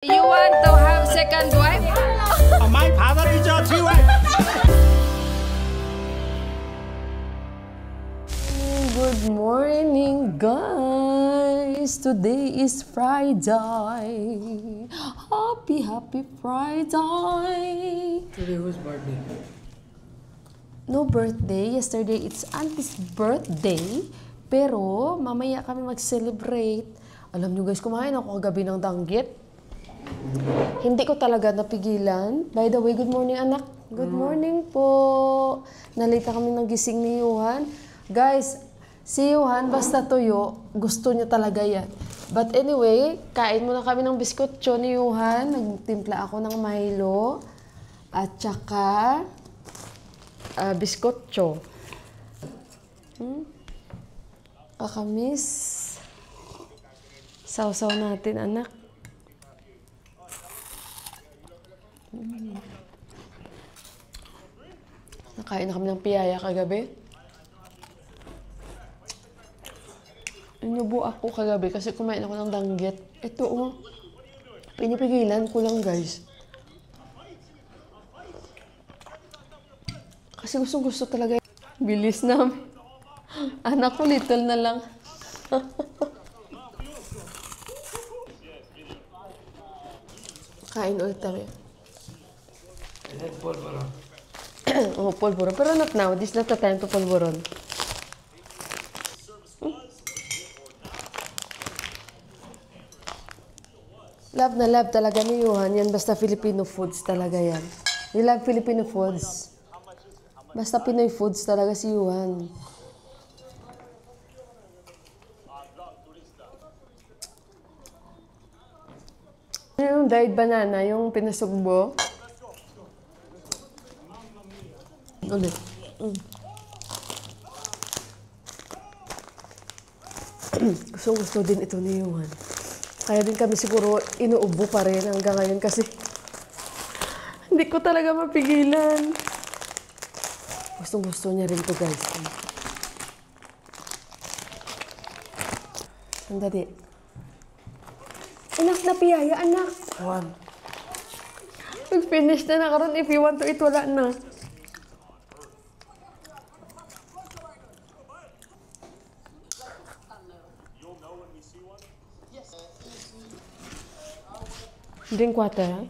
You want to have second wife? My father is a three wife. Good morning, guys. Today is Friday. Happy Friday. Today whose birthday? No birthday. Yesterday it's Auntie's birthday. Pero mamaya kami mag-celebrate. Alam nyo guys, kumain ako kagabi ng danggit. Hindi ko talaga napigilan. By the way, good morning anak. Good morning po. Nalita kami ng gising ni Johan. Guys, si Johan basta tuyo, gusto niya talaga yan. But anyway, kain muna kami ng biskotso ni Johan. Nagtimpla ako ng Milo. At saka biskotso. Kakamis. Sausaw natin anak. Nakain na kami ng piyaya kagabi. Inubo ako kagabi kasi kumain ako ng danggit. Ito oh, pinipigilan ko lang guys. Kasi gusto talaga. Bilis namin. Anak ko little na lang. Kain ulit kami. Polvoron. Oh, polvoron. Pero not now. This is not the time to polvoron. Love na love talaga ni Johan. Yan basta Filipino foods talaga yan. You love Filipino foods. Basta Pinoy foods talaga si Johan. Yung dried banana, yung pinasugbo. Ulit. Gusto din ito ni Johan. Kaya din kami siguro inuubo pa rin hanggang ngayon kasi hindi ko talaga mapigilan. Gusto niya rin to guys. Sandali. Enough na piyaya, anak. One. Mag-finish na karon. If you want to eat, wala na. Drink water, ha?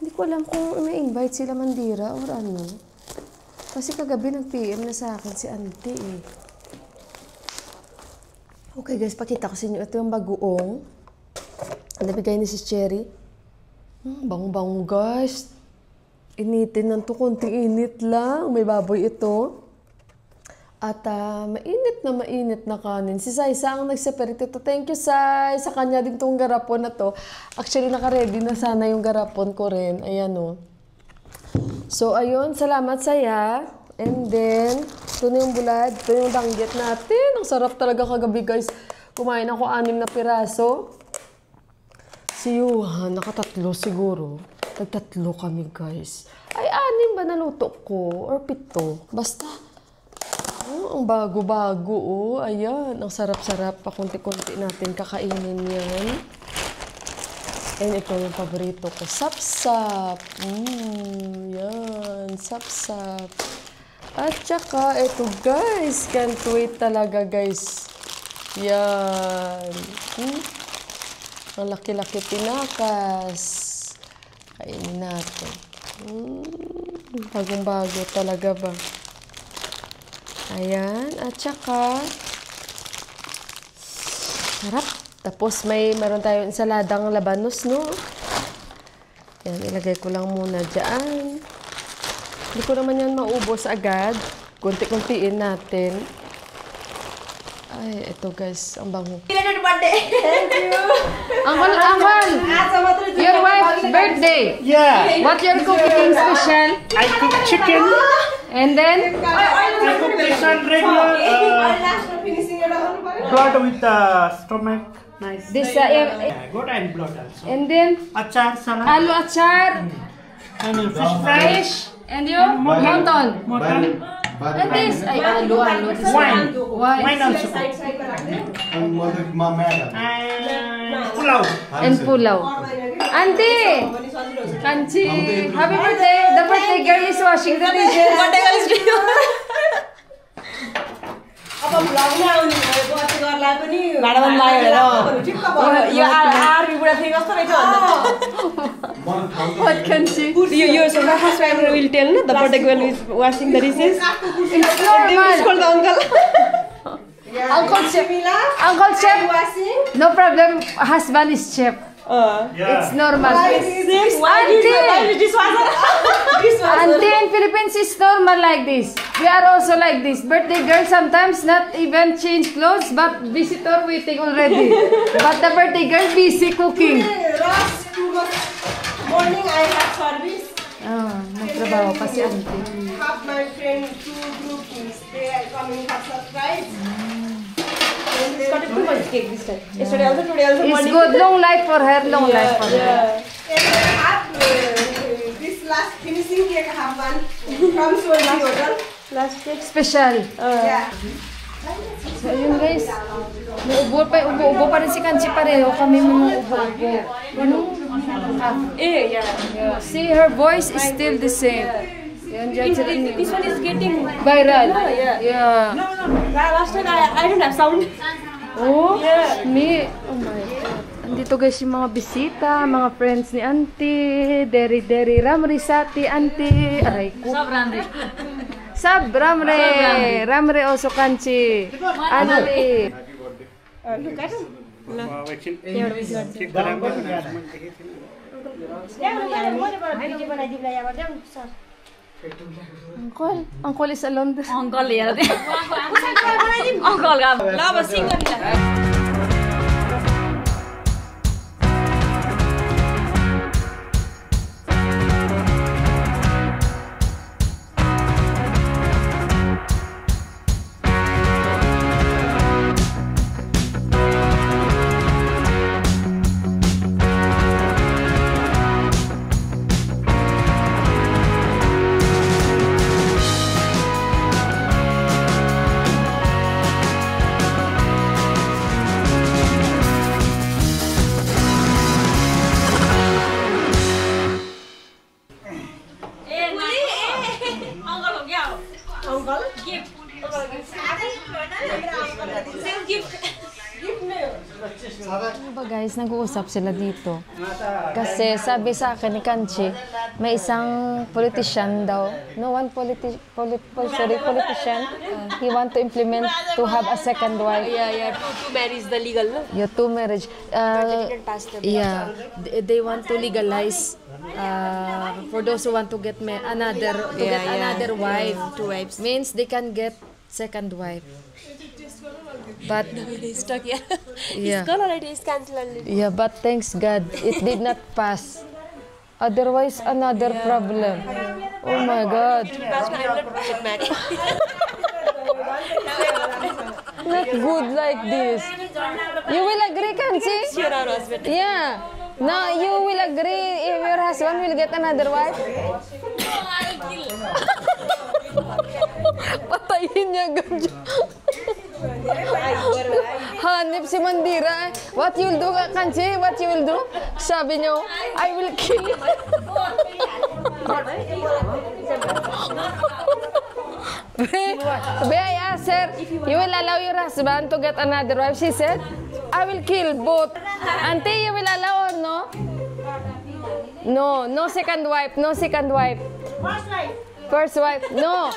Hindi ko alam kung na-invite sila Mandira or ano. Kasi kagabi nag-PM na sa akin si auntie eh. Okay guys, pakita ko sa inyo. Ito yung bagoong. Nabigay ni si Cherry. Bango-bango guys. Initin lang to, konting init lang. May baboy ito. At mainit na kanin. Si Saisa ang nag-separate ito. Thank you, Sai. Sa kanya din tong garapon na to. Actually, naka-ready na sana yung garapon ko rin. Ayan o. So, ayun. Salamat, Saya. And then, ito na yung bulad. Ito yung danggit natin. Ang sarap talaga kagabi, guys. Kumain ako 6 na piraso. Si Johan, nakatatlo siguro. Nagtatlo kami, guys. Ay, 6 ba naluto ko? Or 7? Basta. Oh, ang bago-bago, oh. Ayan, ang sarap-sarap. Pakunti-kunti natin kakainin yan. And ito yung paborito ko. Sap-sap. Yan, sap-sap. At saka, ito guys. Can't wait talaga, guys. Yan. Ang laki-laki tinakas. Kainin natin. Bagong-bago talaga ba? Ayan. At saka, sarap. Tapos meron tayong ensaladang labanos, no? Yan, ilagay ko lang muna dyan. Hindi ko naman yan maubos agad. Kunti-kuntiin natin. Ay, ito guys, ang bango. Thank you. Uncle! Your wife's birthday. Yeah. What you're cooking special? I cook chicken. And then? I cook this one regular. Blood with the stomach. Nice. This, Good and blood also. and then? Achar salad. Aloo achar. Ano, fish fries? And you? Mutton. Mutton. And this? Ay, alu. Wine. Wine. Wine also. Pulao. And pulaw. Auntie! Kanchi! Happy birthday! The birthday girl is washing the dishes. Birthday girl is Madam you are budak thing kasto रहेछ What Kanchi? You so my husband will tell no the birthday girl is washing the dishes. It's normal. Call the uncle. Uncle Chef. Uncle Chef. No problem. Husband is chef. It's normal. Auntie in Philippines is normal like this. We are also like this. Birthday girl sometimes not even change clothes, but visitor waiting already. But the birthday girl busy cooking. Morning I have service. Nagtrabaho pa si auntie. Have my friend two groups. They are coming for surprise. It's got too much cake this time. Yesterday also, today also. It's morning. good. Long life for her. Long life for her. And I have this last finishing cake. I have one from Solvi Hotel. Last cake. Special. Yeah. So yun guys. Ubo pa rin si Kanchi pareho. Kami mga ubo-ubo. Yeah. See, her voice is still the same. Yan, This one is getting viral. Yeah. Last time I don't have sound. Oh, me. Oh my God. Andito guys yung mga bisita, mga friends ni Auntie. Deri Ramri Sati Auntie. Aray ko. Sab Ramre. Ramre also Kanchi. Auntie. Look at him. Uncle is alone. Uncle यार दे Uncle का ला बस सिंग Ano ba guys, nag-uusap sila dito. Kasi sabi sa akin ni Kanchi, may isang politician daw. No, one politician. He want to implement to have a second wife. Yeah. Two marriage the legal, no? Yeah, two marriage. Yeah, they want to legalize for those who want to get another wife. Two wives. Means they can get second wife. But He's stuck, yeah. Yeah. It's gone already. It's cancelled already. yeah, but thanks God, it did not pass. Otherwise, another problem. Oh my God. That's why I'm not get married. Not good like this. You will agree, Kanchi? You're our husband. Yeah. Now you will agree if your husband will get another wife? Patayin niya agad. Hanip si Mandira. What you'll do, Kanchi? What you will do? Sabi niyo, I will kill you. Be, I asked her, you will allow your husband to get another wife? She said, I will kill both. Auntie, you will allow or no? No, no second wife, no second wife. First wife, no.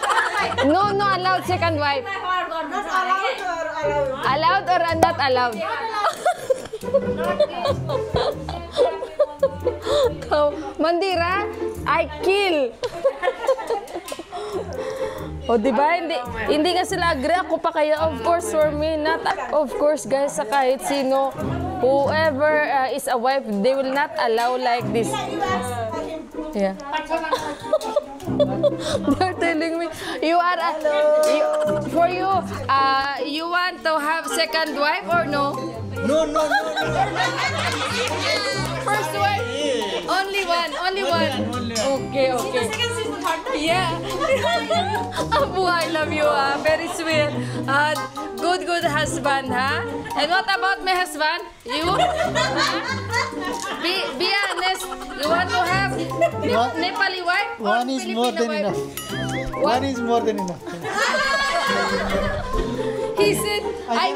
No, allowed second wife. Not allowed or allowed? Allowed or not allowed? Mandira, I kill. O diba, hindi nga sila agree, ako pa kaya, of course for me, not of course guys, sa kahit sino, whoever is a wife, they will not allow like this. Yeah. They're telling me, you are, for you, you want to have second wife or no? No. First wife? Only one. Okay. Yeah. Abu, I love you. Very sweet. Good husband, huh? And what about my husband? You? Be honest. You want to have Nepali wife or One is more Filipino than wife? enough. One is more than enough. He said, I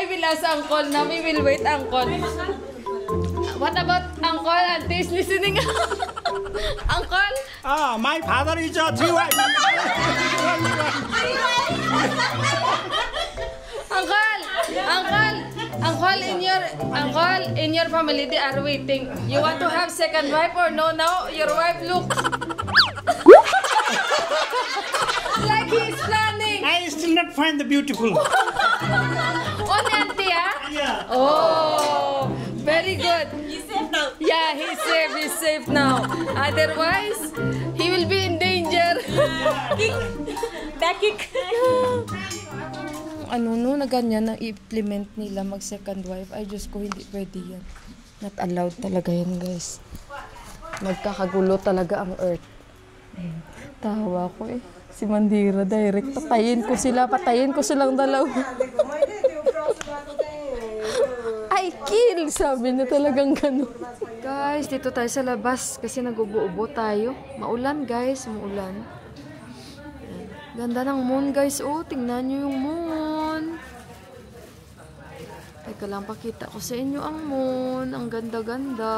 will ask Uncle na. We will wait, Uncle. What about Uncle? Auntie is listening. Uncle? My father is a three wife. Uncle, in your family, they are waiting. You want to have second wife or no? Now your wife look like he's planning. I still not find the beautiful. Only auntie, ah? Yeah. Oh, very good. He's safe now. Yeah, he's safe now. Otherwise, he will be in danger. Back kick. Ano no, na ganyan na i-implement nila mag second wife. Ay, Diyos ko, hindi pwede yan. Not allowed talaga yan, guys. Magkakagulo talaga ang earth. Tawa ko eh. Si Mandira, direct. Patayin ko silang dalawa. Ay, kill! Sabi niya talagang gano'n. Guys, dito tayo sa labas kasi nag-ubo-ubo tayo. Maulan, guys. Maulan. Ganda ng moon, guys. Oh, tingnan nyo yung moon. Teka lang, pakita ko sa inyo ang moon. Ang ganda-ganda.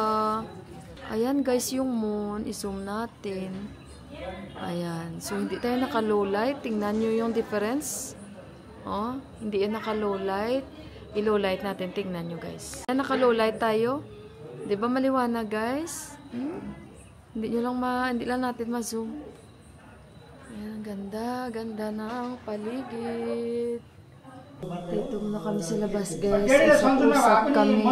Ayan, guys, yung moon. I-zoom natin. Ayan. So, hindi tayo naka-low light. Tingnan nyo yung difference. Oh, hindi yan naka-low light. I-low light natin. Tingnan nyo, guys. Ayan, naka-low light tayo. Di ba maliwanag, guys? Hindi lang natin ma-zoom. Ayan, ganda ng paligid. Dito na kami sa labas, guys. Usap kami.